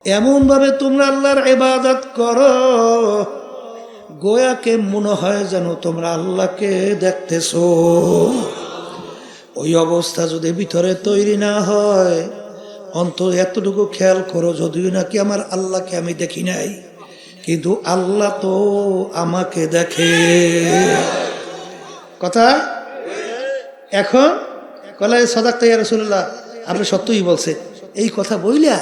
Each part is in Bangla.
এমন ভাবে তোমরা আল্লাহর ইবাদত করো গোয়াকে মনে হয় যেন তোমরা আল্লাহকে দেখতেছো। ওই অবস্থা যদি ভিতরে তৈরি না হয়, অন্তত এতটুকু খেয়াল করো, যদিও নাকি আমার আল্লাহকে আমি দেখি নাই, কিন্তু আল্লাহ তো আমাকে দেখে। কথা এখন কলাই সাদাক্তা ইয়া রাসূলুল্লাহ, আপনি সত্যই বলছেন। এই কথা বইলা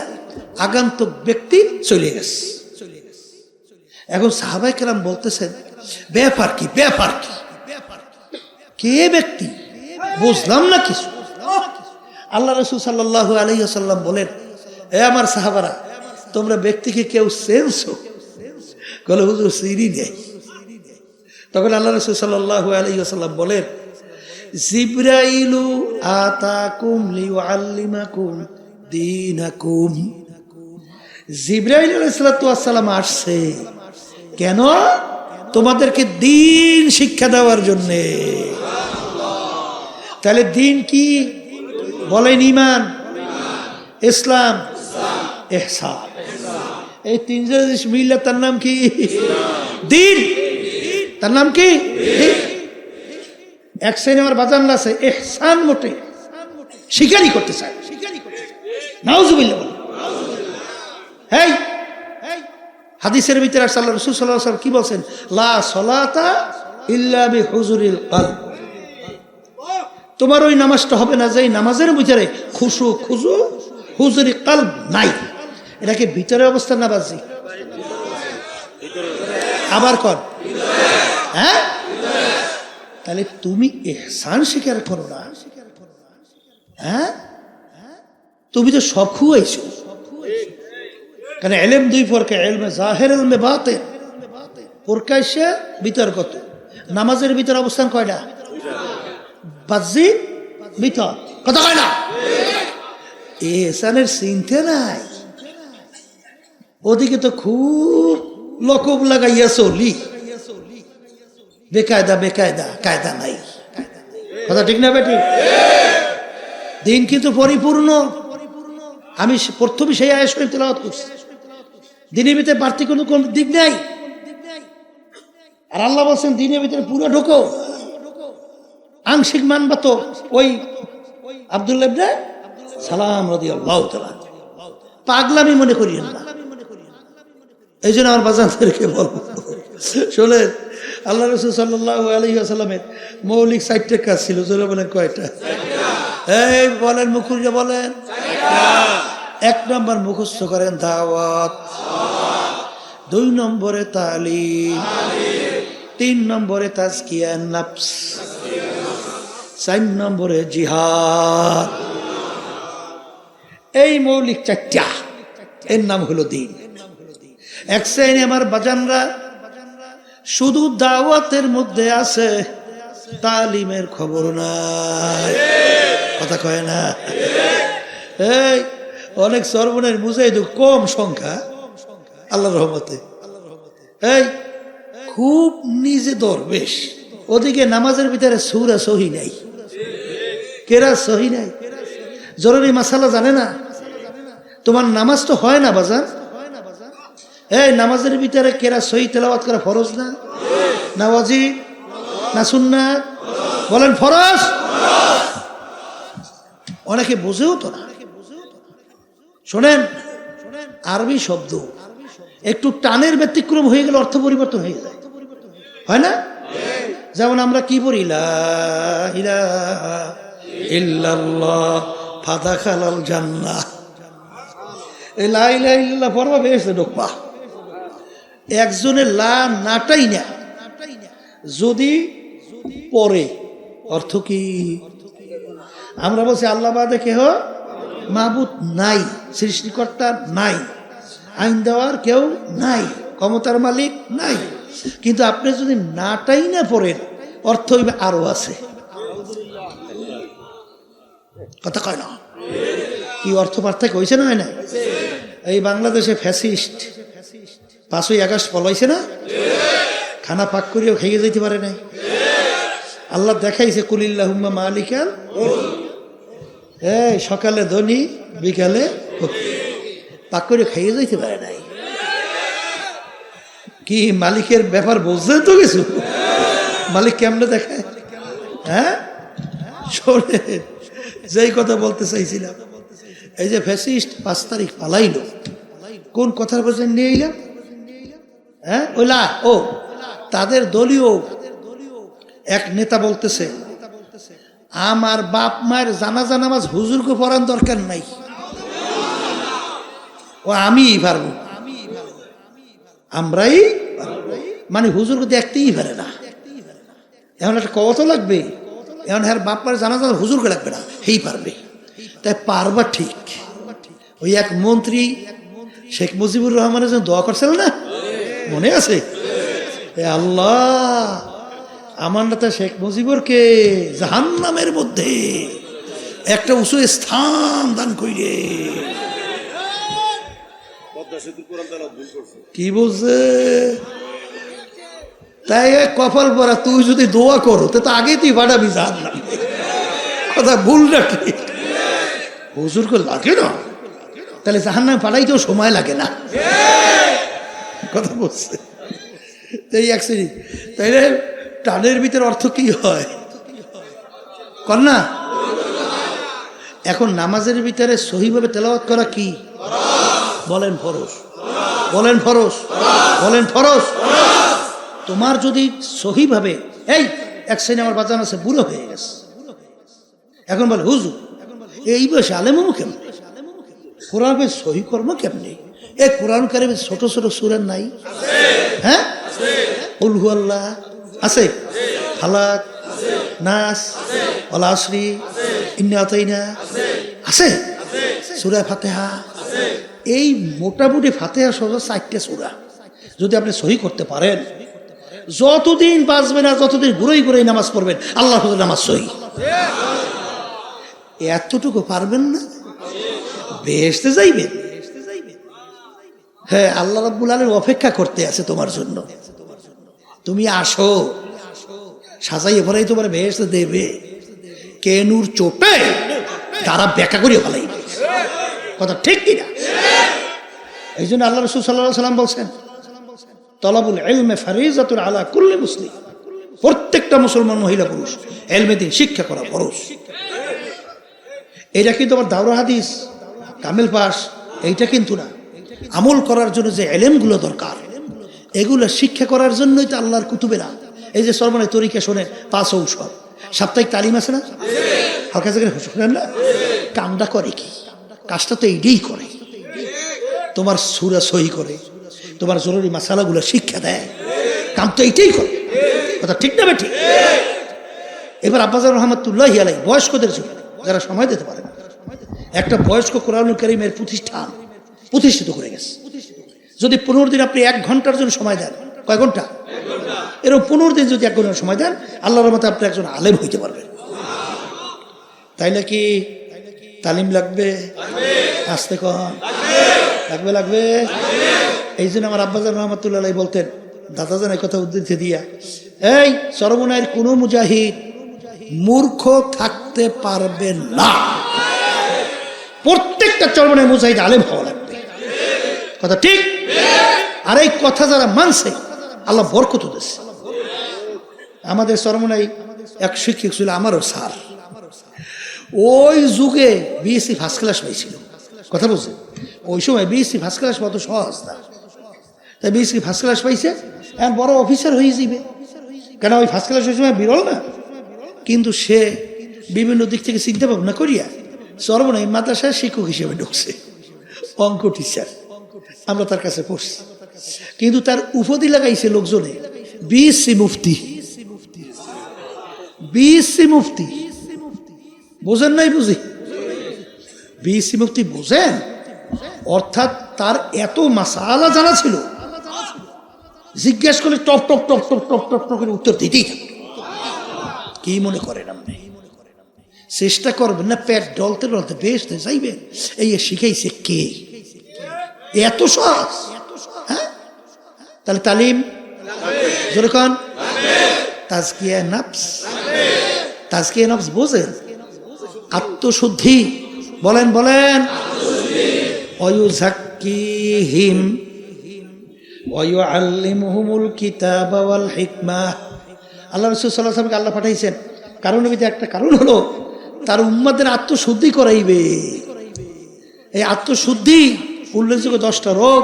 আগন্তুক ব্যক্তি চলে গেছে। এখন সাহাবায়ে কেরাম বলতেছেন, ব্যাপার কি ব্যাপার কি, কে ব্যক্তি বুঝলাম না কিছু। আল্লাহ রাসূল সাল্লাল্লাহু আলাইহি ওয়াসাল্লাম বলেন, এ আমার সাহাবারা, তোমরা ব্যক্তিকে কেউ চেনছো? বলে হুজুর চিনি নেই। তখন আল্লাহ রাসূল সাল্লাল্লাহু আলাইহি ওয়াসাল্লাম বলেন, জিবরাইলু আতাকুম লিউআল্লিমাকুম দীনাকুম। জিবরাইল আলাইহিস সালাম আসছে কেন? তোমাদেরকে দ্বীন শিক্ষা দেওয়ার জন্য। তাহলে দ্বীন কি বলেন? ঈমান, ইসলাম, ইহসান। এই তিন জিনিস মিললে তার নাম কি? দ্বীন। তার নাম কি? এক শ্রেণী আমার বাজান আছে ইহসান মোটে স্বীকারই করতে চায়। নাউজুবিল্লাহ। হেই হাদিসের ভিতরে আল্লাহ রাসূল সাল্লাল্লাহু আলাইহি ওয়াসাল্লাম কি বলছেন? লা সলাতা ইল্লা বিহুজুরিল কলব। তোমার ওই নামাজটা হবে না যেই নামাজের ভিতরে খুশু খুজু হুজুরি কলব নাই। এটাকে ভিতরে অবস্থা না বাজি? আবার কর, হ্যাঁ? তাহলে তুমি ইহসান স্বীকার করো না, হ্যাঁ? তুমি তো সব খুয়াইছো। কারণ ইলম দুই প্রকার, ইলমে জাহির, ইলমে বাতিন। প্রকাশ্যে বিতর্কত। নামাজের ভিতর অবস্থান কয়টা? বাজি ভিতর, কথা কয় না? ইহসানের চিন্তা নাই। ওদিকে তো খুব লকব লাগাইয়া চলি, বেকায়দা বেকায়দা, কায়দা নাই। কথা ঠিক না বেটি? দিন কিন্তু পরিপূর্ণ। আমি প্রথমে সেই আয়াত শরীফ তেলাওয়াত করছি। দিনের ভিতরে বাড়তি কোনো দিক নাই। আর আল্লাহ বলছেন দিনের ভিতরে পুরো ঢোকো। আংশিক মানবা তো ওই আব্দুল্লাহ ইবনে সালাম রাদিয়াল্লাহু তাআলা। পাগলামি মনে করিয়েন না। এই জন্য আমার বাজানদেরকে বলবো, শোনেন, আল্লাহ রাসূল সাল্লাল্লাহু আলাইহি ওয়াসাল্লামের মৌলিক 4টা কাজ ছিল। জোরে বলেন কয়টা? এই বলেন, মুখুরিয়া বলেন। 1 নম্বর মুখস্থ করেন দাওয়াত, 2 নম্বরে তালিম, 3 নম্বরে তাজকিয়ান নফস, 4 নম্বরে জিহাদ। এই মৌলিক 4টা, এর নাম হলো দ্বীন। এক শ্রেণী আমার বাজানরা শুধু দাওয়াতের মধ্যে আছে, তালিমের খবর নাই। কথা কয় না? এই অনেক সর্বনের মুজাহিদ কম সংখ্যা আল্লাহর রহমতে। এই খুব নিজে দরবেশ, ওদিকে নামাজের ভিতরে সূরা সহি নাই, কেরা সহি নাই। জরুরি মাসালা জানে না, তোমার নামাজ তো হয় না বাজান। এই নামাজের ভিতরে কেরা সহি তেলাওয়াত করা ফরজ না? না ওয়াজিব না সুন্নাত? বলেন ফরজ। অনেকে বুঝেও তো না। শোনেন, আরবি শব্দ একটু টানের ব্যতিক্রম হয়ে গেলে অর্থ পরিবর্তন হয়ে যায়, হয় না? যেমন আমরা কি বলি, লা ইলাহা ইল্লাল্লাহ ফাদাখালাল জান্নাহ। এই লা ইলাহা ইল্লাল্লাহ পড়বা বেহেশতে ঢুকবা। একজনের লা নাটাই না, যদি পরে অর্থ কি? আমরা বলছি আল্লাহ বাদে কেহ মাবুদ নাই, সৃষ্টিকর্তা নাই, আইন দেওয়ার কেউ নাই, ক্ষমতার মালিক নাই। কিন্তু আপনি যদি নাটাই না পড়েন, অর্থ হইবে আরো আছে। কথা কয় না? কি অর্থ পার্থক্য হয়েছে না? হয় না? এই বাংলাদেশে ফ্যাসিস্ট 5ই আগস্ট পলাইছে না? খানা পাক করিও খেয়ে যেতে পারে নাই। আল্লাহ দেখাইছে কুলিল্লাহুম্মা মালিকাল, এই সকালে ধনী বিকালে পাক করে খাইয়ে যাইতে পারে নাই। কি মালিকের ব্যাপার বুঝলেন তো কিছু? মালিক কেমনে দেখায়? হ্যাঁ, শোনে যেই কথা বলতে চাইছিলাম, এই যে ফ্যাসিস্ট 5 তারিখ পালাইলো, কোন কথার বলছে নিয়ে এলাম? হ্যাঁ, ওইলা ও তাদের দলীয় এক নেতা বলতেছে, আমার বাপ মায়ের জানাজা নামাজ হুজুরকে পড়ার দরকার নাই, ও আমিই পারবো, আমরাই মানে হুজুরকে দেখতেই পারে না। এখন একটা কত লাগবে, এখন হ্যাঁ বাপ মায়ের জানাজা হুজুরকে লাগবে না, হেই পারবে। তাই পারবা ঠিক। ওই এক মন্ত্রী শেখ মুজিবুর রহমানের জন্য দোয়া করছিল না, মনে আছে? আল্লাহ আমার নেতা শেখ মুজিবুরকে জাহান্নামের মধ্যে একটা উঁচু স্থান দান কইরে। কি বলছে? তাই কপাল পরা তুই যদি দোয়া করো তো আগেই তুই বাড়াবি জাহান্নামে। কথা ভুল নাকি? হুজুরকে লাগে না, তাহলে জাহান্নামে পাঠাইতেও সময় লাগে না। কথা বলছে এই এক শ্রেণী। তাইলে টানের ভিতরে অর্থ কি হয় কর না? এখন নামাজের ভিতরে সহিভাবে তেলাওয়াত করা কি বলেন? ফরজ। বলেন ফরজ, বলেন ফরজ। তোমার যদি সহিভাবে, এই এক শ্রেণী আমার বাজান আছে, বুড়ো হয়ে গেছে, এখন বলে হুজুর এই বয়সে আলেমও কেমন, কোরআন সহি কর্ম কেমনি? এই কোরআন কারিমে ছোট ছোট সূরা নাই? হ্যাঁ, কুল হু আল্লাহ আছে, ফালাক, নাস, ওয়াল আসরি, ইন্না আতাইনা আছে, সূরা ফাতিহা। এই মোটামুটি ফাতিহা সহ 4টে সূরা যদি আপনি সহি করতে পারেন, যতদিন বাঁচবেন আর যতদিন ঘুরেই ঘুরেই নামাজ পড়বেন, আল্লাহ নামাজ সহি। এতটুকু পারবেন না, বেহেশতে যাইবেন। হ্যাঁ, আল্লাহ রাব্বুল আলামিন অপেক্ষা করতে আছে তোমার জন্য। তুমি আসো, সাজাইয়ে ভরাই তোমার বেহেশতে দেবে। কেনুর চোপে তারা ব্যাখ্যা করে ফেলাইবে। কথা ঠিক কিনা? এই জন্য আল্লাহ রাসূল সাল্লাল্লাহু আলাইহি ওয়াসাল্লাম বলছেন, তলাবুল ইলমে ফারিজাতুন আলা কুল্লি মুসলিম। প্রত্যেকটা মুসলমান মহিলা পুরুষ ইলমে দ্বীন শিক্ষা করা ফরজ। এটা কিন্তু আমার দাওরা হাদিস কামেল পাস এইটা কিন্তু না, আমল করার জন্য যে ইলমগুলো দরকার এগুলো শিক্ষা করার জন্যই তো আল্লাহর কুতুবেরা। এই যে সরমানের তরিকা শোনেন, 5 ঔষধ সাপ্তাহিক তালিম আছে না, হালকা জায়গায় শোনেন না, কামটা করে কি? কাজটা তো এইটাই করে, তোমার সূরা সহি করে, তোমার জরুরি মাসালাগুলো শিক্ষা দেয়, কাম তো এইটাই করে। কথা ঠিক না বেঠিক? এবার আব্বাজান রহমাতুল্লাহি আলাইহি বয়স্কদের জন্য, যারা সময় দিতে পারে না, একটা বয়স্ক কোরআনুল কারীমের প্রতিষ্ঠিত করে গেছে। যদি 15 দিন আপনি 1 ঘন্টার জন্য সময় দেন, কয় ঘন্টা? এরকম 15 দিন যদি 1 ঘন্টা সময় দেন, আল্লাহর রহমতে আপনি একজন আলেম হইতে পারবেন। তাইলে কি তালিম লাগবে? আসতে কন লাগবে, লাগবে। এই জন্য আমার আব্বাজান রহমাতুল্লাহ আলাইহি বলতেন, দাদাজান এই কথা উদ্ধৃতি দিয়া, এই চরমনায়ের কোনো মুজাহিদ মূর্খ থাকতে পারবে না, প্রত্যেকটা চরমনায় মুজাহিদ আলেম হওয়া লাগবে। কথা ঠিক? আর এই কথা যারা মানছে আল্লাহ বরকত দিয়েছে। আমাদের চরমনায় এক শিক্ষক ছিল, আমারও স্যার, ওই যুগে বিএসসি ফার্স্ট ক্লাস পাইছিল। কথা বলছে, ওই সময় বিএসসি ফার্স্ট ক্লাস অত সহজ না, তাই বিএসসি ফার্স্ট ক্লাস পাইছে, এখন বড় অফিসার হয়ে যাবে। কেন ওই ফার্স্ট ক্লাস ওই সময় বিরল না, কিন্তু সে বিভিন্ন দিক থেকে চিন্তা ভাবনা করিয়া চরমনাই মাদ্রাসায় শিক্ষক হিসেবে ঢুকছে, অঙ্ক টিচার। আমরা তার কাছে পড়ছি, কিন্তু তার উপাধি লাগাইছে লোকজনে বিএসসি মুফতি। বিএসসি মুফতি বোঝেন নাই? বুঝি বিএসসি মুফতি বোঝেন? অর্থাৎ তার এত মাসালা জানা ছিল, জিজ্ঞেস করলে top top top top top top top করে উত্তর দিতেই থাকে। কি মনে করেন আপনি? চেষ্টা করবেন না পেট ডলতে ডলতে বেসতে যাইবেন? এই শিখাইছে কে? এত সহজ? হ্যাঁ, তাহলে তালিম যেরকম তাজকিয়া নফস, তাজকিয়া নফস বোঝেন? আত্মশুদ্ধি, বলেন বলেন, ইউযাক্কিহিম ওয়া ইউআল্লিমুহুমুল কিতাবা ওয়াল হিকমাহ। আল্লাহ রাসূল সাল্লাল্লাহু আলাইহি ওয়াসাল্লামকে আল্লাহ পাঠাইছেন কারণের ভিতরে একটা কারণ হলো তার উম্মতদের আত্মশুদ্ধি করাইবে। এই আত্মশুদ্ধি উল্লেখযোগ্য 10টা রোগ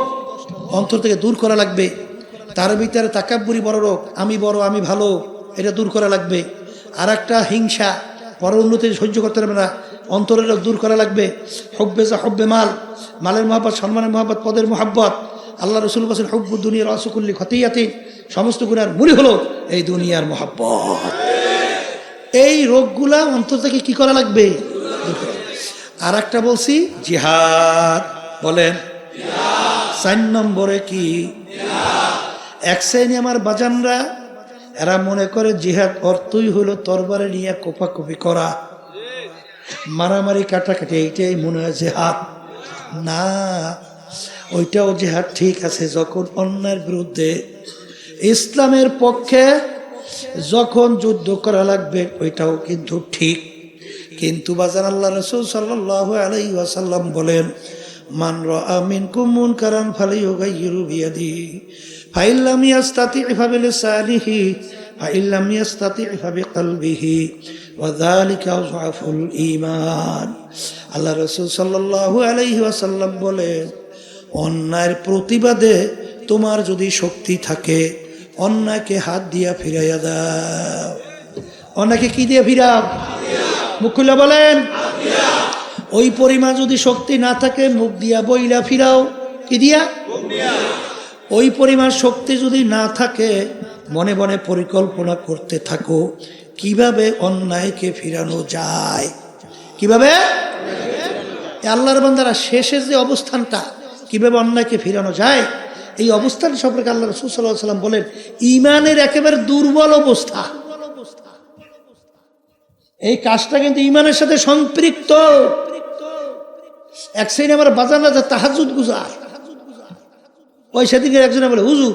অন্তর থেকে দূর করা লাগবে। তার ভিতরে তাকাব্বুরি বড় রোগ, আমি বড় আমি ভালো, এটা দূর করা লাগবে। আর একটা হিংসা, পর উন্নতি সহ্য করতে পারবে না, অন্তরের রোগ দূর করা লাগবে। হব্বে মাল, মালের মহব্বত, সম্মানের মহব্বত, পদের মহব্বত। আল্লাহ রসুল বলেন হুব্বুদ দুনিয়ার রাসুকুল্লি খতিয়াতিন, সমস্ত গুনার মূল হলো এই দুনিয়ার মহব্বত। এই রোগগুলা অন্তর থেকে কি করা লাগবে? আর একটা বলছি জিহাদ, বলেন 4 নম্বরে কি? এক শ্রেণী আমার বাজানরা এরা মনে করে জিহাদ অর্থই হলো তরবারে নিয়ে কোপাকুপি করা, মারামারি কাটাকাটি, এইটাই মনে হয় জিহাদ। না, ওইটাও জিহাদ ঠিক আছে যখন অন্যায়ের বিরুদ্ধে, ইসলামের পক্ষে যখন যুদ্ধ করা লাগবে ওইটাও কিন্তু ঠিক। কিন্তু বাজার আল্লাহ রাসূল সাল্লাল্লাহু আলাইহি ওয়াসাল্লাম বলেন মান রাআ মিনকুম মুনকারান ফালিয়ুগাইয়িরু বিয়াদিহি ফাইন লাম ইয়াস্তাতি' ফাবিলিসানিহি ফাইন লাম ইয়াস্তাতি' ফাবিকলবিহি ওয়া যালিকা আযআফুল ঈমান। আল্লাহ রাসূল সাল্লাল্লাহু আলাইহি ওয়াসাল্লাম বলেন অন্যায়ের প্রতিবাদে তোমার যদি শক্তি থাকে অন্যায়কে হাত দিয়া ফিরাইয়া দাও। অন্যায়কে কি দিয়ে ফিরাও? মুখ খুলে বলেন। ওই পরিমাণ যদি শক্তি না থাকে মুখ দিয়া বইলা ফিরাও। কি দিয়া? ওই পরিমাণ শক্তি যদি না থাকে মনে মনে পরিকল্পনা করতে থাকো কিভাবে অন্যায়কে ফিরানো যায়। কিভাবে? আল্লাহর বান্দারা শেষের যে অবস্থানটা, কিভাবে অন্যায়কে ফিরানো যায়, এই অবস্থান সম্পর্কে আল্লাহ রাসূল সাল্লাল্লাহু আলাইহি ওয়াসাল্লাম বলেন ঈমানের একেবারে দুর্বল অবস্থা। এই কাজটা কিন্তু ঈমানের সাথে সম্পৃক্ত। এক শ্রেণী আমার বাজানা যা তাহাজ্জুদ গুজার, ওই সেদিকে একজনে বলে হুজুর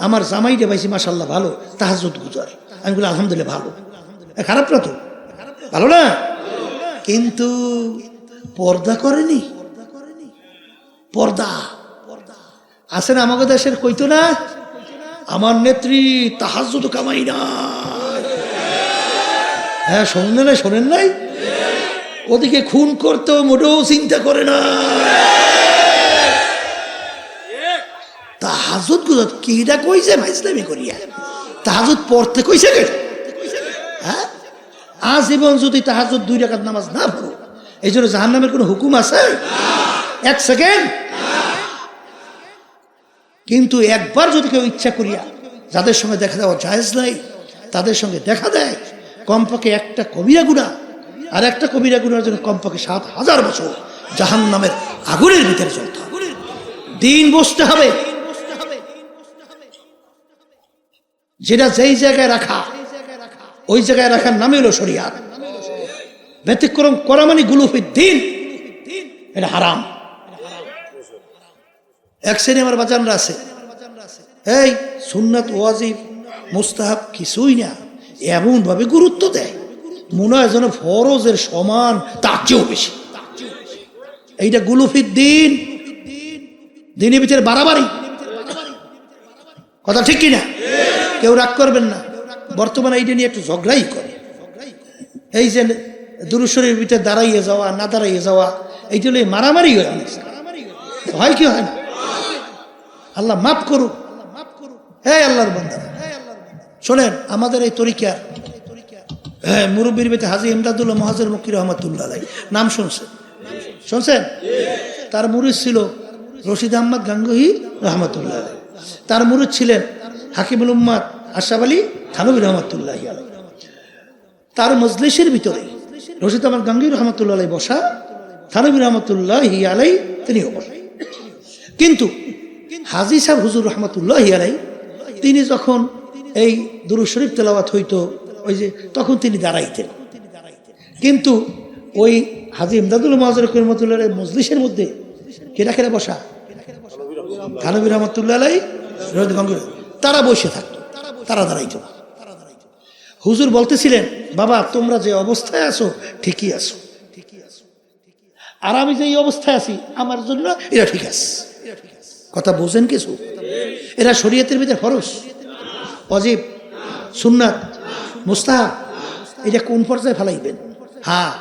আমার জামাইটা পাইছি মাশাআল্লাহ ভালো তাহাজ্জুদ গুজার। আমি বলি আলহামদুলিল্লাহ ভালো, খারাপ না তো, ভালো না, কিন্তু পর্দা করেনি। পর্দা আছে না আমাদের দেশের, কইতো না আমার নেত্রী তাহাজ্জুদ কামাই না। হ্যাঁ, শোনেন নাই? ওদিকে খুন করতেও মোটেও চিন্তা করে না। তাহাজ্জুদ গুজার কিটা কইছে ইসলামী করিয়া, তাহাজ্জুদ পড়তে কইছে কে? হ্যাঁ, আজীবন যদি তাহাজ্জুদ 2 রাকাত নামাজ না পড়ো এই জন্য জাহান্নামের কোনো হুকুম আছে? 1 সেকেন্ড। কিন্তু একবার যদি কেউ ইচ্ছা করিয়া, যাদের সঙ্গে দেখা দেওয়া জায়েজ নাই তাদের সঙ্গে দেখা দেয়, কমপক্ষে একটা কবিরা গুনাহ আর একটা কবিরা গুনার জন্য কমপক্ষে 7000 বছর জাহান্নামের আগুনের ভিতরে চলতে হবে, দিন বসতে হবে। যেটা যেই জায়গায় রাখা ওই জায়গায় রাখার নামে হলো শরিয়াত। ব্যতিক্রম করা মানে গুলুফির দিন, এটা হারাম। এক শ্রেণী আমার বাজানরা আছে এই সুন্নাত ওয়াজিব মুস্তাহাব কিছুই না এমন ভাবে গুরুত্ব দেয় মনে হয় যেন ফরজের সমান, তার চেয়েও বেশি। এইটা গুলুফির দিন, দিনের ভিতরে বাড়াবাড়ি। কথা ঠিক কিনা? কেউ রাগ করবেন না, বর্তমানে এইটা নিয়ে একটু ঝগড়াই করে। এই যে দুরূদ শরীফের ভিতরে দাঁড়াইয়ে যাওয়া না দাঁড়াইয়ে যাওয়া, এইটা হলে মারামারি হয়, অনেক হয় কি হয় না? আল্লাহ মাফ করুক। হ্যাঁ আল্লাহর বান্দা শোনেন, আমাদের এই তরিকা মুরব্বীর বেতে হাজী ইমদাদুল্লাহ মুহাজ্জির মক্কি রহমাতুল্লাহ আলাইহি নাম শুনছেন? তার মুরিদ ছিল রশিদ আহমদ গাঙ্গুহি রহমাতুল্লাহ আলাইহি, তার মুরিদ ছিলেন হাকিমুল উম্মাত আশরাফ আলী থানভী রহমাতুল্লাহি আলাইহি। তার মজলিসের ভিতরে রশিদ আহমদ গাঙ্গুহি রহমাতুল্লাহ আলাইহি বসা, থানভী রহমাতুল্লাহি আলাইহি তিনিও বসা। কিন্তু হাজী সাহেব হুজুর রহমাতুল্লাহি আলাইহি তিনি যখন এই দুরূদ শরীফ তেলাওয়াত হইতো ওই যে তখন তিনি দাঁড়াইতেন। কিন্তু ওই হাজী ইমদাদুল্লাহ মুহাজ্জির রহমাতুল্লাহ আলাইহি মজলিসের মধ্যে কেডা কেডা বসা? থানভী রহমাতুল্লাহ আলাইহি, তারা বসে থাকতো, তারা দাঁড়াইতো না। হুজুর বলতেছিলেন বাবা তোমরা যে অবস্থায় আছো ঠিকই আছো, আর আমি যে এই অবস্থায় আছি আমার জন্য এটা ঠিক আছে। কথা বোঝেন কিছু? এরা শরীয়তের ভিতরে ফরজ, ওয়াজিব, সুন্নাত, মুস্তাহাব, এটা কোন পর্যায়ে ফেলাইবেন? হ্যাঁ,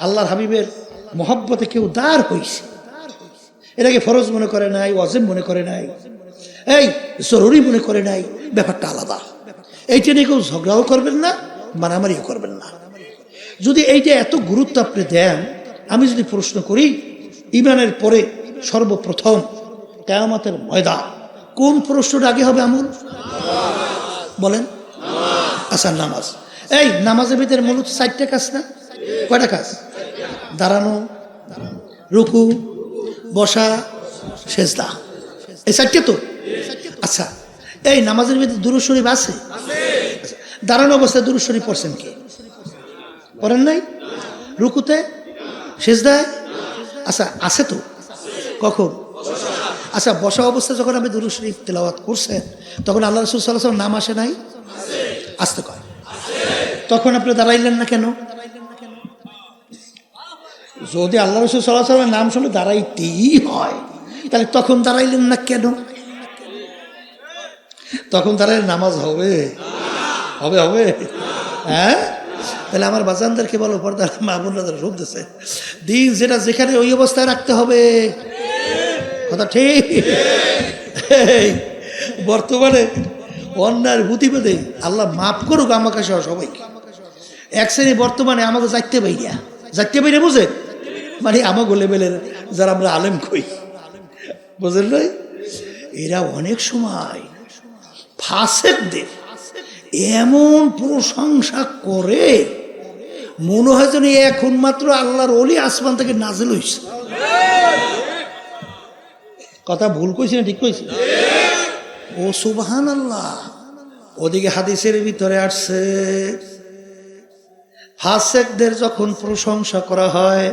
আল্লাহর হাবিবের মহব্বতে কেউ দাঁড় হইছে, এটাকে ফরজ মনে করে নাই, ওয়াজিব মনে করে নাই, এই জরুরি মনে করে নাই, ব্যাপারটা আলাদা। এইটা নিয়ে কেউ ঝগড়াও করবেন না, মারামারিও করবেন না। যদি এইটা এত গুরুত্ব আপনি দেন, আমি যদি প্রশ্ন করি, ইমানের পরে সর্বপ্রথম কিয়ামতের ময়দান কোন প্রশ্নটা আগে হবে? আমল বলেন। আচ্ছা, নামাজ। এই নামাজের ভিতরে মূলত 4টা কাজ না? কয়টা কাজ? দাঁড়ানো, রুকু, বসা, সেজদা, এই 4টা তো। আচ্ছা, এই নামাজের ভিতরে দুরূদ শরীফ আছে? দাঁড়ানো অবস্থায় দুরূদ শরীফ পড়ছেন কে? পড়েন নাই? রুকুতে, সেজদায়? আচ্ছা, আছে তো। কখন? আচ্ছা, বসা অবস্থায় যখন আপনি দুরূদ শরীফ তেলাওয়াত করছেন, তখন আল্লাহ রাসূল সাল্লাল্লাহু আলাইহি ওয়াসাল্লাম নাম আসে নাই? আসতে কয়। তখন আপনি দাঁড়াইলেন না কেন? যদি আল্লাহ রাসূল সাল্লাল্লাহু আলাইহি ওয়াসাল্লামের নাম শুনে দাঁড়াইতেই হয়, তাহলে তখন দাঁড়াইলেন না কেন? তখন দাঁড়াইলে নামাজ হবে? হবে হবে? হ্যাঁ, তাহলে আমার বাজানদেরকে বলো, পর্দার মা বোনরা যারা শুনতেছে, দিন যেটা যেখানে ওই অবস্থায় রাখতে হবে। কথা ঠিক? বর্তমানে অন্যায়ের প্রতিবাদে আল্লাহ মাফ করুক আমাকে সহ সবাইকে। এক শ্রেণী বর্তমানে আমাকে যাইতে বাইরে বুঝে, মানে আমাকে লেভেলের যারা আমরা আলেম কই, বুঝলেন নাই? এরা অনেক সময় ফাসেকদের এমন প্রশংসা করে, মনে হয় যেন এখন মাত্র আল্লাহর ওলি আসমান থেকে নাজিল হইছে। কথা ভুল কইছি না ঠিক কইছি? ও সুবহানাল্লাহ। ওদিকে হাদিসের ভিতরে আসছে, ফাসেকদের যখন প্রশংসা করা হয়,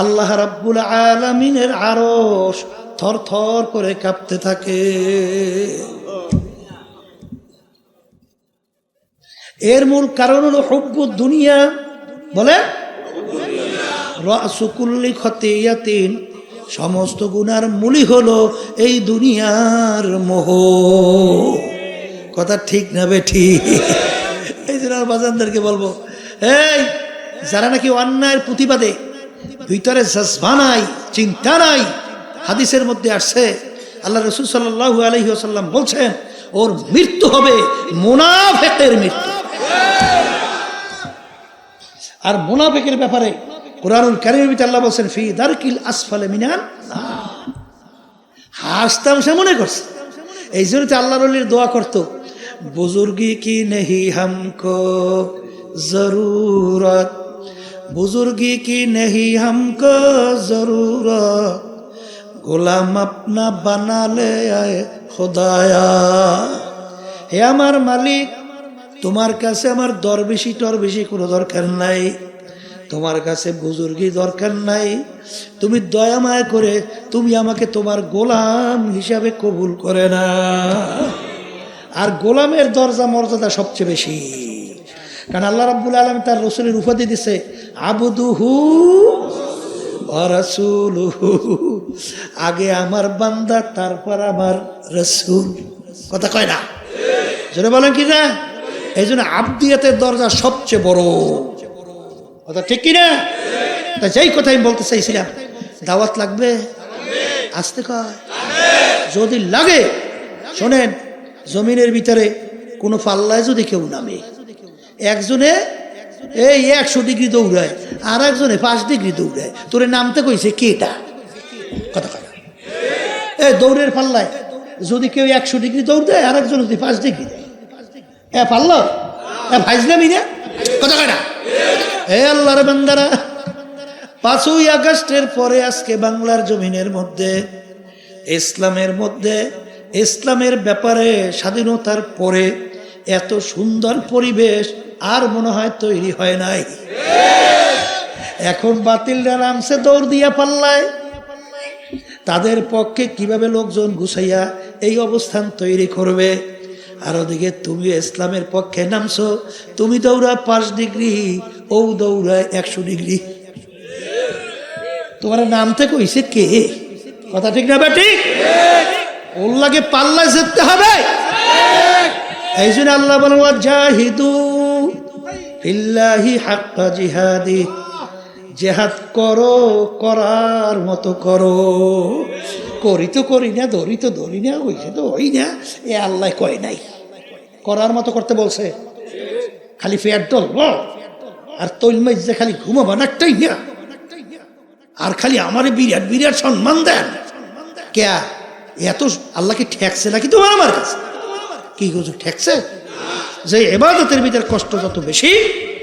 আল্লাহ রাব্বুল আলামিনের আরশ থরথর করে কাঁপতে থাকে। এর মূল কারণ হলো হুব্বুদ দুনিয়া। বলে রাসু কুল্লি খতিয়াতিন, সমস্ত গুনার মূলই হলো এই দুনিয়ার মোহ। কথা ঠিক না বেঠিক? এই জন্য বাজানদেরকে বলবো, এই যারা নাকি অন্যায়ের প্রতিবাদে ভিতরে জজবা নাই, চিন্তা নাই, হাদিসের মধ্যে আসছে আল্লাহ রাসূল সাল্লাল্লাহু আলাইহি ওয়াসাল্লাম বলছেন, ওর মৃত্যু হবে মুনাফিকের মৃত্যু। আর মুনাফিকের ব্যাপারে কুরআনুল কারীমের ভিতরে আল্লাহ বলেন, ফি দারকিল আসফালে মিনান নার। হাসতাম সে মনে করছে। এই জন্য আল্লাহর ওলির দোয়া করতো, বুজুর্গি কি নেহি হামকো জরুরত, বুজুর্গি কি নেহি হামকো জরুরত, গোলাম আপনা বানালে আয়ে খোদায়া। হে আমার মালিক, তোমার কাছে আমার দরবেশি টরবেশি কোনো দরকার নাই, তোমার কাছে বুজুর্গি দরকার নাই, তুমি দয়া মায়া করে তুমি আমাকে তোমার গোলাম হিসাবে কবুল করে না। আর গোলামের দরজা মর্যাদা সবচেয়ে বেশি, কারণ আল্লাহ রাব্বুল আলামিন তার রাসূলের উপাধি দিছে আবদুহু ওয়া রাসূলুহু। আগে আমার বান্দা, তারপর আমার রাসূল। কথা কয় না? জোরে বলেন কি না? এই জন্য আবদিয়াতের দরজা সবচেয়ে বড়। কথা ঠিক কিনা? তাই যেই কথা আমি বলতে চাইছিলাম, দাওয়াত লাগবে, আসতে কয় যদি লাগে। শোনেন, জমিনের ভিতরে কোনো পাল্লায় যদি কেউ নামে, একজনে এই 100 ডিগ্রি দৌড়ায়, আর একজনে 5 ডিগ্রি দৌড়ায়, তোরে নামতে কইছে কেটা? কথা কয়। এই দৌড়ের পাল্লায় যদি কেউ 100 ডিগ্রি দৌড় দেয়, আর একজন যদি 5 ডিগ্রি দেয়, পারলো ভাইজলামি না? কথা কয় না? হে আল্লাহর বান্দারা, 5ই আগস্টের পরে আজকে বাংলার জমিনের মধ্যে ইসলামের ব্যাপারে স্বাধীনতার পরে এত সুন্দর পরিবেশ আর মনে হয় তৈরি হয় নাই। এখন বাতিলরা নামছে দৌড় দিয়া পাল্লায়, তাদের পক্ষে কিভাবে লোকজন গুছাইয়া এই অবস্থান তৈরি করবে। আর ওদিকে তুমি ইসলামের পক্ষে নামছো, তুমি দৌড়া 5 ডিগ্রি, ও দৌড়ায় 100 ডিগ্রি। তোমার নামতে কইছে কে? কথা ঠিক না ঠিক? ওর লাগে পাল্লায় যেতে হবে। এই জন্য আল্লাহ বলেন ওয়াজাহিদু ফিল্লাহি হাক্কা জিহাদি, জেহাদ করো, করার মতো করো। করি তো করি না, ধরি তো ধরি না, ওইছে তো ওই না, এ আল্লাহ কয় নাই। করার মতো করতে বলছে, খালি ফেয়ার ডলব আর তৈলমাই যে খালি ঘুমাবো নাকটাই না, আর খালি আমারে বিরাট বিরাট সম্মান দেন। কে এত আল্লাহকে ঠেকছে নাকি তোমার আমার কাছে? কি কিছু ঠেকছে? যে ইবাদতের ভিতর কষ্ট যত বেশি,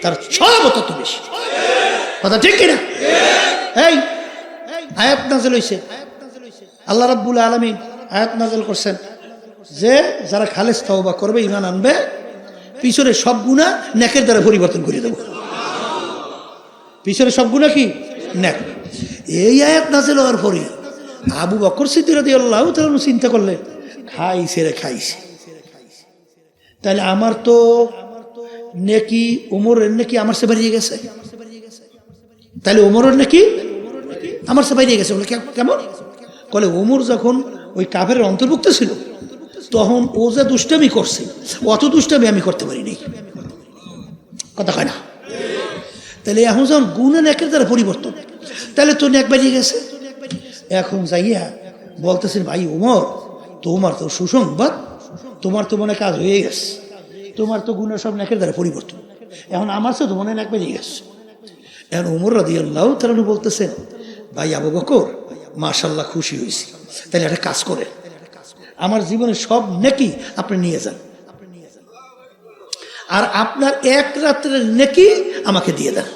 তার সব তত বেশি। কথা ঠিক কিনা? এই আয়াত নাযিল হইছে, আল্লাহ রাব্বুল আলামিন আয়াত নাযিল করছেন যে যারা খালেস তওবা করবে, ঈমান আনবে, পিছনে সব গুনাহ নেকের দ্বারা পরিবর্তন করে দেব। পিছনে সব গুনাহ কি? নেক। এই আয়াত নাযিল হওয়ার পরে আবু বকর সিদ্দিক রাদিয়াল্লাহু তাআলা চিন্তা করলেন, খাইছে রে খাইছে, তাহলে আমার তো নেকি ওমরের নেকি আমার সে বেরিয়ে গেছে, তাহলে ওমরের নেকি আমার সে বেরিয়ে গেছে। বলে কেমন? বলে ওমর যখন ওই কাফেরের অন্তর্ভুক্ত ছিল, তখন ও যে দুষ্টামি করছে, অত দুষ্টামি আমি করতে পারিনি। কথা হয় না? তাহলে এখন যখন গুনাহ নেকের দ্বারা পরিবর্তন, তাহলে তো নেক বেরিয়ে গেছে। এখন যাইয়া বলতেছেন, ভাই ওমর, তোমার তো সুসংবাদ, তোমার তো মনে কাজ হয়ে গেছে, তোমার তো গুনাহ সব নেকের দ্বারা পরিবর্তন, এখন আমার তো মনে নেক বেরিয়ে গেছে। এখন ওমর রাদিয়াল্লাহু তাআলা বলতেছেন, ভাই আবু বকর, মাশাআল্লাহ, খুশি হয়েছি, তাহলে একটা কাজ করে আমার জীবনের সব নেকি আপনি নিয়ে যান, আর আপনার এক রাত্রের নেকি আমাকে দিয়ে দেন।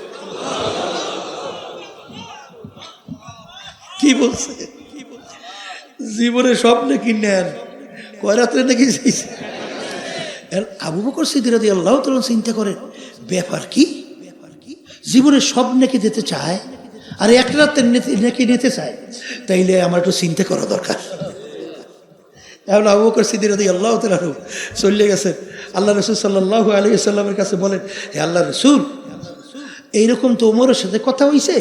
কি বলছে? জীবনে সব নেকি নেন, কয় রাত্রে নেকি চাইছে? আবু বকর সিদ্দিক রাদিয়াল্লাহু তাআলা চিন্তা করেন, ব্যাপার কি? জীবনে সব নেকি দিতে চায় আর এক রাতের নেকি নিতে চায়, তাইলে আমার একটু চিন্তা করা দরকার। এখন আবু বকর সিদ্দিক রাদিয়াল্লাহু তাআলা চলে গেছেন আল্লাহ রাসূল সাল্লাল্লাহু আলাইহি ওয়াসাল্লামের কাছে, বলেন, হে আল্লাহ রাসূল, এইরকম তো ওমরের সাথে কথা হইছে,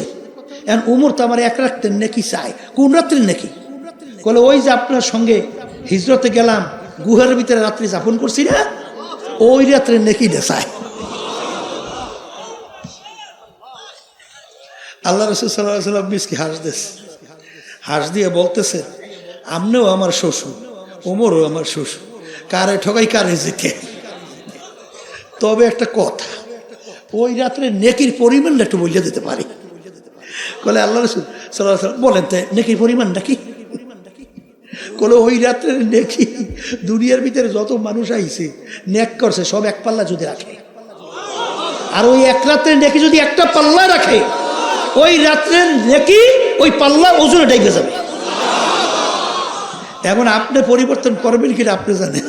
এখন ওমর তো আমার এক রাতের নেকি চায়। কোন রাত্রের নেকি? বলে, ওই যে আপনার সঙ্গে হিজরতে গেলাম, গুহার ভিতরে রাত্রি যাপন করছি না, ওই রাত্রের নেকি চায়। আল্লাহ রাসূল সাল্লাল্লাহু আলাইহি ওয়াসাল্লাম মিসকি হাস দিয়ে বলতেছে, আমনেও আমার শ্বশুর, ওমরও আমার শ্বশুর, কারে ঠকাই কারে জিতে। তবে একটা কথা, ওই রাত্রে নেকির পরিমাণটা একটু বলে দিতে পারি। বলে, আল্লাহ রাসূল সাল্লাল্লাহু আলাইহি ওয়াসাল্লাম বলেন, তো নেকির পরিমাণটা কি? বলে, ওই রাত্রে নেকি দুনিয়ার ভিতরে যত মানুষ আইছে নেক করছে সব এক পাল্লা যদি রাখে, আর ওই এক রাত্রে নেকি যদি একটা পাল্লা রাখে, ওই রাত্রের নেকি ওই পাল্লা ওজনে ডাইবে যাবে। এখন আপনি পরিবর্তন করবেন কিনা আপনি জানেন।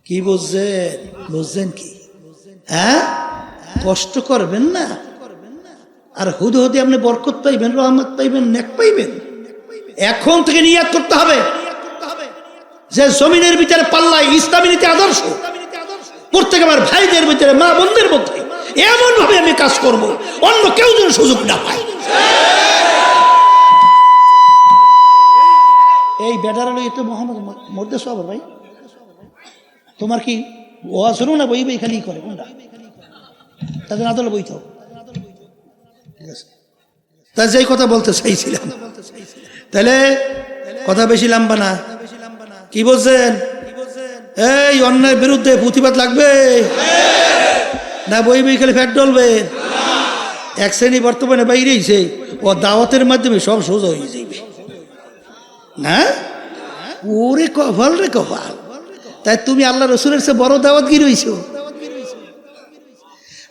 কি বুঝছেন? বুঝছেন কি? হ্যাঁ, কষ্ট করবেন না, আর হুদ হুদে আপনি বরকত পাইবেন, রহমত পাইবেন, নেক পাইবেন। এখন থেকে নিয়াত করতে হবে যে জমিনের ভিতরে পাল্লায় ইসলামী নীতি আদর্শ, প্রত্যেক আমার ভাইদের ভিতরে, মা বোনদের মধ্যে এমন ভাবে আমি কাজ করব, অন্য কেউ যেন সুযোগ না পায়। এই বেটার হলো এত মোহাম্মদ মধ্যে সব ভাই, তোমার কি ওয়াজ শুনো না, বই বই খালি করে কোনটা, তাদের আদলে বই তো। ঠিক আছে, তা যেই কথা বলতে চাইছিলাম, তাহলে কথা বেশি লম্বা না। কি বলছেন? এই অন্যায়ের বিরুদ্ধে প্রতিবাদ লাগবে না, বই বই খালি ফ্যাট ডলবে। এক শ্রেণী বর্তমানে বাইরেইছে, ও দাওয়াতের মাধ্যমে সব সোজা হয়ে যাবে না। ওরে কপাল রে কপাল, তাই তুমি আল্লাহ রসুলের সে বড় দাওয়াতগির হইছ?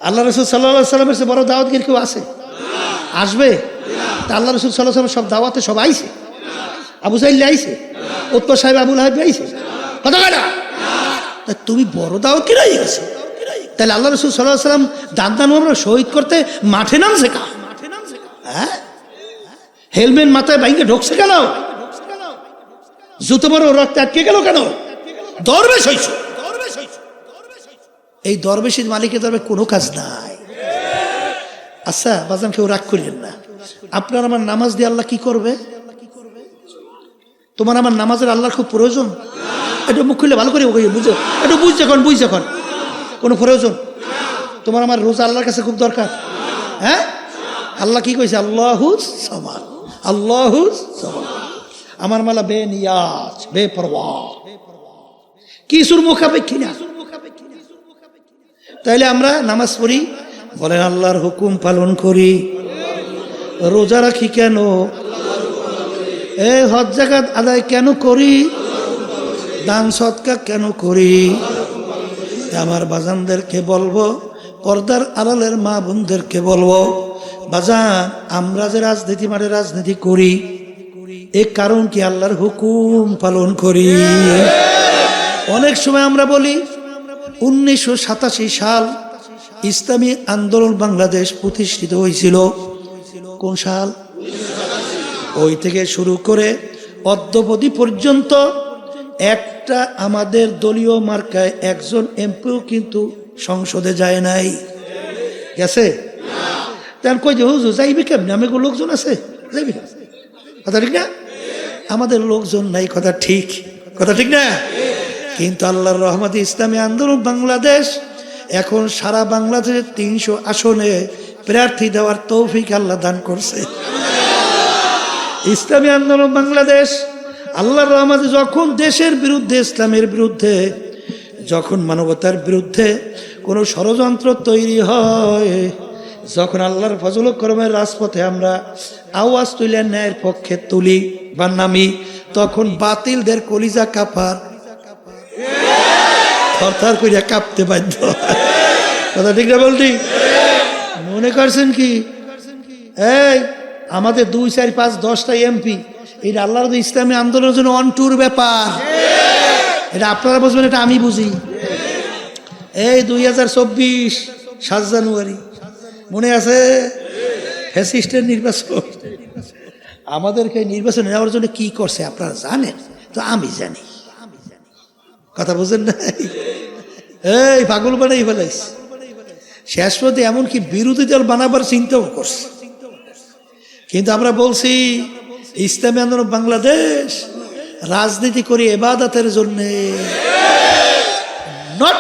আল্লাহ রসুল সাল্লাল্লাহু আলাইহি ওয়াসাল্লামের সে বড় দাওয়াতগির কেউ আছে? আসবে? তা আল্লাহ রসুল সাল্লাল্লাহু আলাইহি ওয়াসাল্লাম সব দাওয়াতে সব আইছে। আবু জাহল আইছে, উতবা সাহেব, আবুল আহাব আইছে, কথা কয় না? তা তুমি বড় দাওয়াতগির হয়ে গেছো, তাহলে আল্লাহ রসুল সাল্লাল্লাহু আলাইহি ওয়াসাল্লাম দান আমরা শহীদ করতে মাঠে নামছে কা? হ্যাঁ, হেলমেট মাথায় বাইকে ঢুকছে কেন? জুতো বড় রক্ত আটকে গেল কেন? দরবেশ হইছ। এই দরবেশের মালিকের দরবে কোনো কাজ নাই। আচ্ছা বাজান, কেউ রাগ করিলেন না, আপনার আমার নামাজ দিয়ে আল্লাহ কি করবে? তোমার আমার নামাজের আল্লাহর খুব প্রয়োজন? একটু মুখ খুলে ভালো করে বুঝো, একটু বুঝ যখন কোনো প্রয়োজন? তোমার আমার রোজা আল্লাহর কাছে খুব দরকার। হ্যাঁ, আল্লাহ কি কইছে? আল্লাহু সামাদ, আল্লাহু সামাদ। আমার মালা বেনিয়াজ, বেপরোয়া, কিছুর মুখাপেক্ষী না। তাইলে আমরা নামাজ পড়ি, বলেন আল্লাহর হুকুম পালন করি। রোজা রাখি কেন? হজ যাকাত আদায় কেন করি? দান সদকা কেন করি? আমার বাজানদেরকে বলবো, পর্দার আড়ালের মা বোনদেরকে বলবো, বাজান আমরা যে রাজনীতি মাঠে রাজনীতি করি, এর কারণ কি? আল্লাহর হুকুম পালন করি। অনেক সময় আমরা বলি 1987 সাল ইসলামী আন্দোলন বাংলাদেশ প্রতিষ্ঠিত হয়েছিল। কোন সাল? ওই থেকে শুরু করে অদ্যবধি পর্যন্ত একটা আমাদের দলীয় মার্কায় একজন এমপিও কিন্তু সংসদে যায় নাই। গেছে? তার কই যে হুজুর যাইবে কেমনি? আমি লোকজন আছে, যাইবে না। কথা ঠিক না? আমাদের লোকজন নাই, কথা ঠিক, কথা ঠিক না? কিন্তু আল্লাহর রহমতে ইসলামী আন্দোলন বাংলাদেশ এখন সারা বাংলাদেশের 300 আসনে প্রার্থী দেওয়ার তৌফিক আল্লাহ দান করছে। ইসলামী আন্দোলন বাংলাদেশ আল্লাহর রহমতে যখন দেশের বিরুদ্ধে, ইসলামের বিরুদ্ধে, যখন মানবতার বিরুদ্ধে কোনো ষড়যন্ত্র তৈরি হয়, যখন আল্লাহর ফজল ও করমের রাজপথে আমরা আওয়াজ তুলে ন্যায়ের পক্ষে তুলি বা নামি, তখন বাতিলদের কলিজা কাঁপার, থরথর করিয়া কাঁপতে বাধ্য। কথা ঠিক না বলটি? মনে করছেন কি এই আমাদের 2, 4, 5, 10টা এমপি, এটা আল্লাহর ইসলামী আন্দোলনের জন্য অনটুর ব্যাপার। এটা আপনারা বুঝবেন, এটা আমি বুঝি। এই 2024 7 জানুয়ারি মনে আছে? ফ্যাসিস্টের নির্বাচন। আমাদেরকে নির্বাচন নেওয়ার জন্য কি করছে আপনারা জানেন তো? আমি জানি। কথা বুঝেন না? এই পাগল বানাই ফেলাইছে। শেষ পর্যন্ত এমনকি বিরোধী দল বানাবার চিন্তাও করছে। কিন্তু আমরা বলছি ইসলামী আন্দোলন বাংলাদেশ রাজনীতি করি ইবাদতের জন্য, নট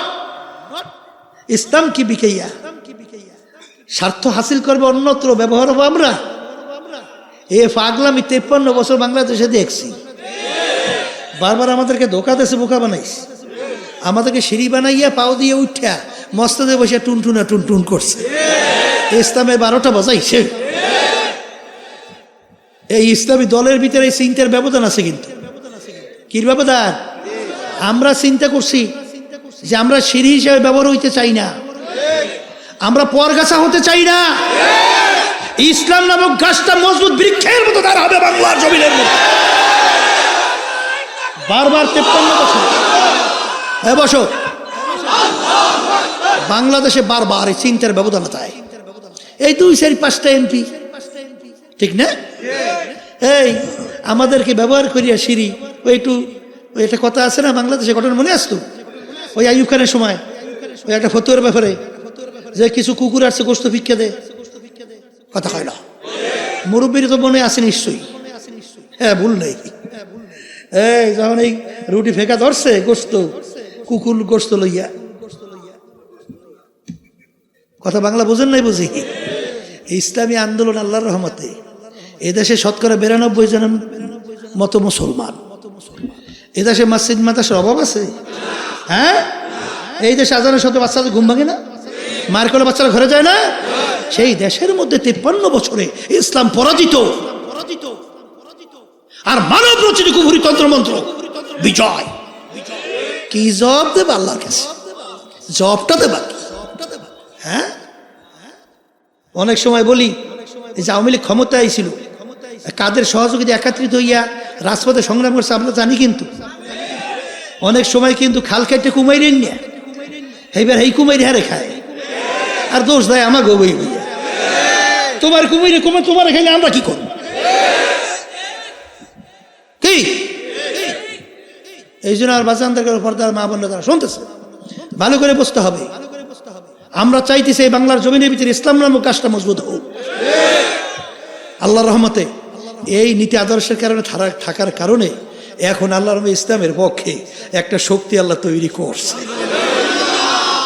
ইসলাম কি বিকাইয়া স্বার্থ হাসিল করবে অন্যত্র ব্যবহার হবো আমরা। এ পাগলামি 53 বছর বাংলাদেশে দেখছি। বারবার আমাদেরকে ধোকা দেশে বোকা বানাইছে। আমাদেরকে সিঁড়ি বানাইয়া পাও দিয়ে উঠা মস্তদে বসে টুনটুনা টুনটুন করছে। ইসলামের 12টা বাজাইছে। এই ইসলামী দলের ভিতরে এই চিন্তার ব্যবধান আছে। কিন্তু কি ব্যবধান? আমরা চিন্তা করছি যে আমরা সিঁড়ি হিসেবে ব্যবহার হইতে চাই না, আমরা পরগাছা হতে চাই না। ইসলাম নামক গাছটা মজবুত বৃক্ষের মতো দাঁড় হবে বাংলার জমিনের মতো। বারবার 53 বছর বছর বাংলাদেশে বারবার এই চিন্তার ব্যবধান তাই। এই 2, 4, 5টা এমপি, ঠিক না? এই আমাদেরকে ব্যবহার করিয়া সিঁড়ি ওই একটু একটা কথা আছে না বাংলাদেশে, ঘটনা মনে আসতো ওই আইয়ুব খানের সময়, ওই একটা ফতুয়ার ব্যাপারে যে কিছু কুকুর আসছে গোস্ত ভিক্ষা দে, কথা হয় না। মুরব্বীর তো মনে আছে নিশ্চয়ই, হ্যাঁ ভুল নেই। এই যখন এই রুটি ফেঁকা ধরছে গোস্ত, কুকুর গোস্ত লইয়া, কথা বাংলা বোঝেন নাই? বুঝি। ইসলামী আন্দোলন আল্লাহর রহমতে এদেশে শতকরা 92 জনের মতো মুসলমান। এদেশে মসজিদ মাদ্রাসার অভাব আছে? হ্যাঁ, এই দেশে আজানের সাথে বাচ্চাদের ঘুম ভাঙে না, মার করে বাচ্চারা ঘরে যায় না। সেই দেশের মধ্যে 53 বছরে ইসলাম পরাজিত, আর মানব রচিত কুফরি তন্ত্রমন্ত্র বিজয়। কি জবাব দেবে আল্লাহর কাছে? জবাবটা দেবা? হ্যাঁ, অনেক সময় বলি এই যে আওয়ামী লীগ ক্ষমতায় ছিল, কাদের সহযোগিতা একত্রিত হইয়া রাজপথে সংগ্রাম করছে আমরা জানি। কিন্তু অনেক সময় কিন্তু খাল কেটে কুমাইরেন না, এইবার এই কুমাইরে হারে খায় আর দোষ দেয় আমার গোবই হইয়া। তোমার কুমাইরে তোমার এখানে আমরা কি করব? কি এই জন্য আর বাচ্চাদের পর্দার মা বোনরা তারা শুনতেছে, ভালো করে বুঝতে হবে। আমরা চাইতেছি এই বাংলার জমিনের ভিতরে ইসলাম নামক কাজটা মজবুত হোক। আল্লাহর রহমতে এই নীতি আদর্শের কারণে থাকার কারণে এখন আল্লাহর ইসলামের পক্ষে একটা শক্তি আল্লাহ তৈরি করছে।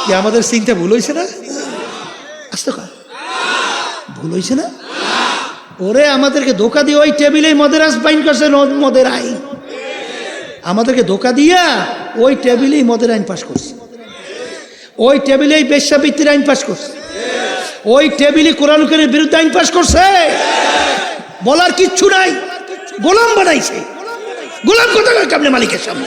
কি আমাদের চিন্তা ভুল হয়েছে না? আসতে কয় ভুল হয়েছে না? ওরে আমাদেরকে ধোকা দিয়ে ওই টেবিলে মদের আইন করছে, মদের আইন আমাদেরকে ধোকা দিয়া ওই টেবিলেই মদের আইন পাশ করছে, ওই টেবিলেই বেশ্যাবৃত্তির আইন পাশ করছে, ওই টেবিলে কোরআন কারীমের বিরুদ্ধে আইন পাশ করছে। বলার কিচ্ছু নাই, গোলাম বানাইছে। গোলাম কোথাকার কেমনে মালিকের সামনে?